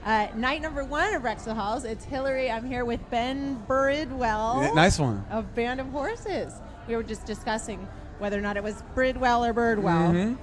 Night number 1 of Wrex the Halls. It's Hilary. I'm here with Ben Bridwell. Nice one. Of Band of Horses. We were just discussing whether or not it was Bridwell or Birdwell.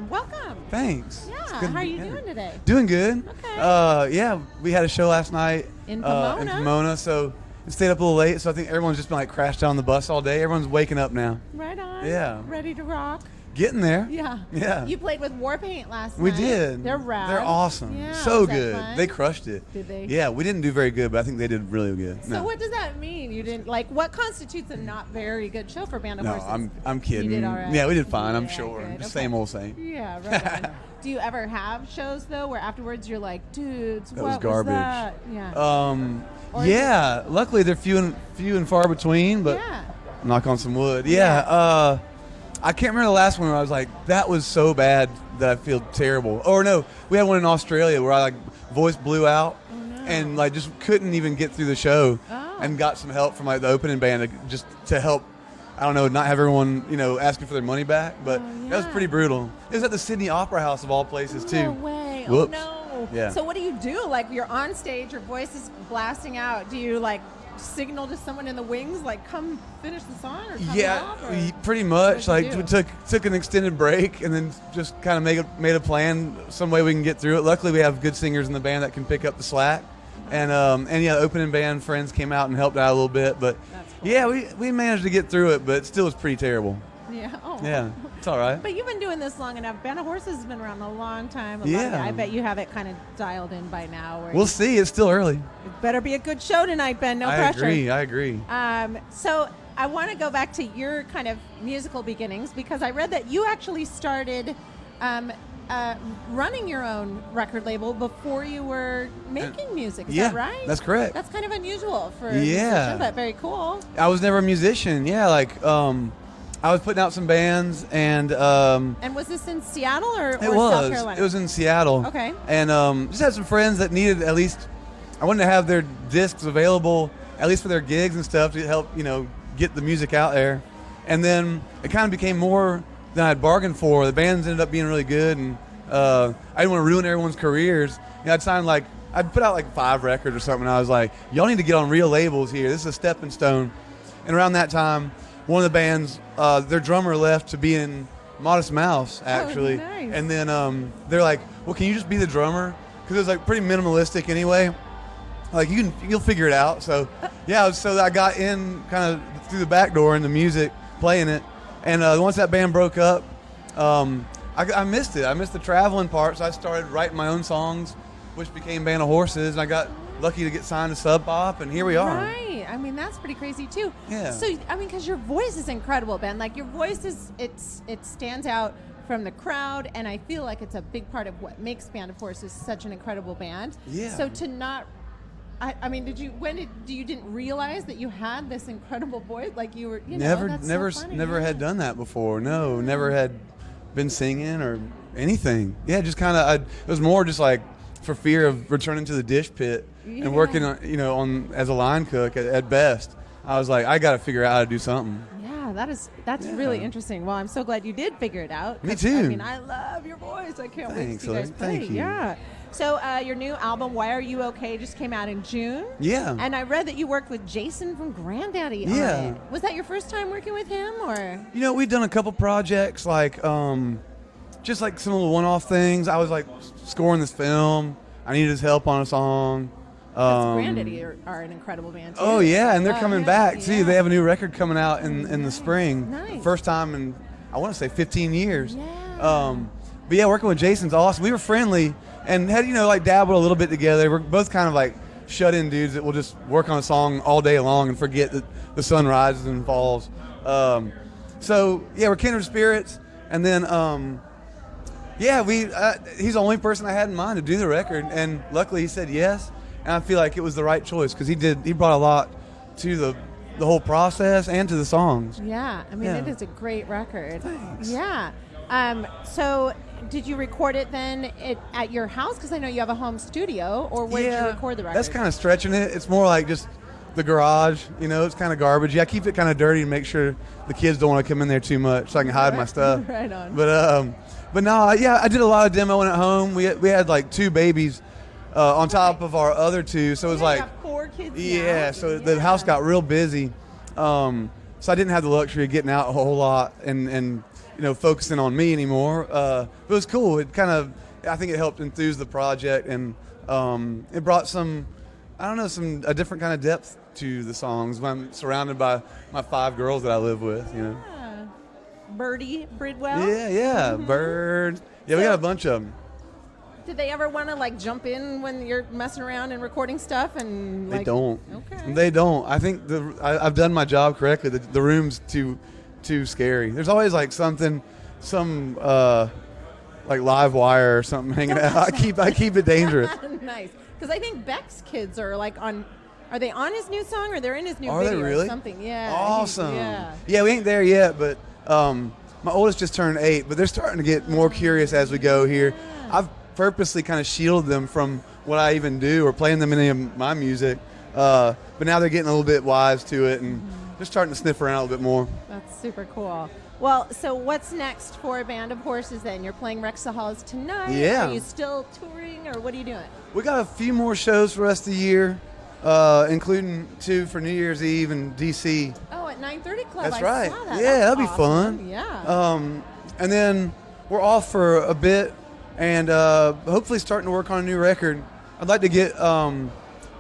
Welcome. Thanks. Yeah. How are you doing today? Doing good. Okay. Yeah, we had a show last night In Pomona. So it stayed up a little late. So I think everyone's just been like crashed out on the bus all day. Everyone's waking up now. Right on. Yeah. Ready to rock. Getting there. Yeah. Yeah. You played with Warpaint last night. We did. They're rad. They're awesome. Yeah, so was that good. fun? They crushed it. Did they? Yeah, we didn't do very good, but I think they did really good. So what does that mean? You didn't what constitutes a not very good show for Band of Horses? No, I'm kidding. You did all right. Yeah, we did fine. Yeah, I'm sure. good. Just Okay. same old same. Yeah, right on. Do you ever have shows though where afterwards you're like, dudes, That what was garbage. that? Yeah. Or Yeah. Luckily they're few and far between, but yeah. knock on some wood. Yeah. I can't remember the last one where I was like, that was so bad that I feel terrible. Or no, we had one in Australia where I voice blew out and just couldn't even get through the show and got some help from the opening band to help. I don't know, not have everyone, asking for their money back, but that was pretty brutal. It was at the Sydney Opera House of all places too. No way. Whoops. Oh no. Yeah. So what do you do? Like you're on stage, your voice is blasting out. Do you signal to someone in the wings, come finish the song, or come off, or? Pretty much. What did you We do? took an extended break and then just kind of made a plan, some way we can get through it. Luckily, we have good singers in the band that can pick up the slack, and the opening band friends came out and helped out a little bit. But That's cool. yeah, we managed to get through it, but it still was pretty terrible. Yeah. Oh. Yeah, it's all right. But you've been doing this long enough. Band of Horses has been around a long time. Yeah. I bet you have it kind of dialed in by now. We'll see. It's still early. It better be a good show tonight, Ben. No pressure. I agree. So I want to go back to your kind of musical beginnings because I read that you actually started running your own record label before you were making music. Is that right? That's correct. That's kind of unusual for a musician, but very cool. I was never a musician. Yeah, I was putting out some bands, and was this in Seattle or South Carolina? It was in Seattle. Okay. And just had some friends that needed at least. I wanted to have their discs available at least for their gigs and stuff to help get the music out there. And then it kind of became more than I'd bargained for. The bands ended up being really good, and I didn't want to ruin everyone's careers. I'd signed I'd put out 5 records or something. And I was like, y'all need to get on real labels here. This is a stepping stone. And around that time, one of the bands, their drummer left to be in Modest Mouse, actually. Oh, nice. And then they're like, well, can you just be the drummer? Because it was pretty minimalistic anyway. You'll figure it out. So yeah, so I got in kind of through the back door into music, playing it. And once that band broke up, I missed it. I missed the traveling part, so I started writing my own songs, which became Band of Horses, and I got lucky to get signed to Sub Pop, and here we are. Right. I mean, that's pretty crazy too. Yeah. So, because your voice is incredible, Ben. Your voice it stands out from the crowd, and I feel like it's a big part of what makes Band of Horses such an incredible band. Yeah. So to not, you didn't realize that you had this incredible voice? You were, that's so funny. Never had done that before. No, never had been singing or anything. Yeah, just kind of, it was more just for fear of returning to the dish pit and working on as a line cook at best. I was like, I got to figure out how to do something. Yeah, that's really interesting. Well, I'm so glad you did figure it out. Me too. I love your voice. I can't wait to Thanks, see you guys Hilary. play. Thank you. Yeah. So your new album, Why Are You Okay, just came out in June. Yeah. And I read that you worked with Jason from Granddaddy on it. Was that your first time working with him, or? We've done a couple projects, just some little one-off things. I was scoring this film. I needed his help on a song. Granddaddy are an incredible band too. Oh yeah, and they're coming back too. Yeah. They have a new record coming out in the spring. Nice. First time in I want to say 15 years. Yeah. But yeah, working with Jason's awesome. We were friendly and had dabbled a little bit together. We're both kind of shut-in dudes that will just work on a song all day long and forget that the sun rises and falls. So yeah, we're kindred spirits. And then he's the only person I had in mind to do the record, and luckily he said yes. And I feel like it was the right choice because he brought a lot to the whole process and to the songs. Yeah, it is a great record. Thanks. Yeah. So did you record it then at your house? Because I know you have a home studio, or where did you record the record? That's kind of stretching it. It's more just the garage. It's kind of garbage. Yeah, I keep it kind of dirty to make sure the kids don't want to come in there too much so I can hide my stuff. Right on. But no, I did a lot of demoing at home. We had 2 babies on top of our other two. So it was Yeah, you like, got 4 kids yeah. now. So the house got real busy. So I didn't have the luxury of getting out a whole lot and focusing on me anymore. But it was cool. It kind of, I think it helped enthuse the project, and it brought a different kind of depth to the songs when I'm surrounded by my 5 girls that I live with. Yeah. Birdie Bridwell. Yeah, Bird. Yeah, we got a bunch of them. Did they ever want to like jump in when you're messing around and recording stuff? And They don't. Okay. They don't. I think I've done my job correctly. The room's too scary. There's always like some like live wire or something hanging out. I keep it dangerous. Nice. Because I think Beck's kids are like are they on his new song or they're in his new Are video they really? or something? Yeah. Awesome. Yeah. We ain't there yet, but my oldest just turned 8, but they're starting to get more curious as we go here. I've purposely kind of shielded them from what I even do or playing them in any of my music, but now they're getting a little bit wise to it and just starting to sniff around a little bit more. That's super cool. Well, so what's next for Band of Horses then? You're playing Wrex the Halls tonight? Yeah. Are you still touring or what are you doing? We got a few more shows for the rest of the year, including 2 for New Year's Eve in D.C. Oh, at 9:30 Club. That's I right. saw that. Yeah, that'll be awesome. fun. Yeah. And then we're off for a bit and hopefully starting to work on a new record. I'd like to get,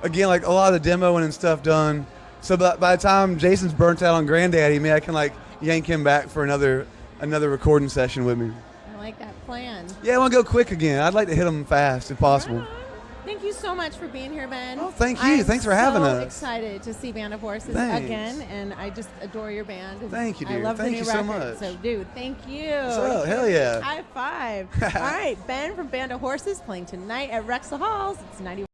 again, like a lot of the demoing and stuff done. So by the time Jason's burnt out on Granddaddy, maybe I can like yank him back for another recording session with me. I like that plan. Yeah, I want to go quick again. I'd like to hit them fast if possible. Right on. Thank you so much for being here, Ben. Oh, thank you. Thanks for having us. I'm so excited to see Band of Horses Thanks. again, and I just adore your band. And Thank you, dear. I love Thank the new you so record. much. So, dude, thank you. So, hell yeah. High five. All right, Ben from Band of Horses playing tonight at Wrex the Halls. It's 91.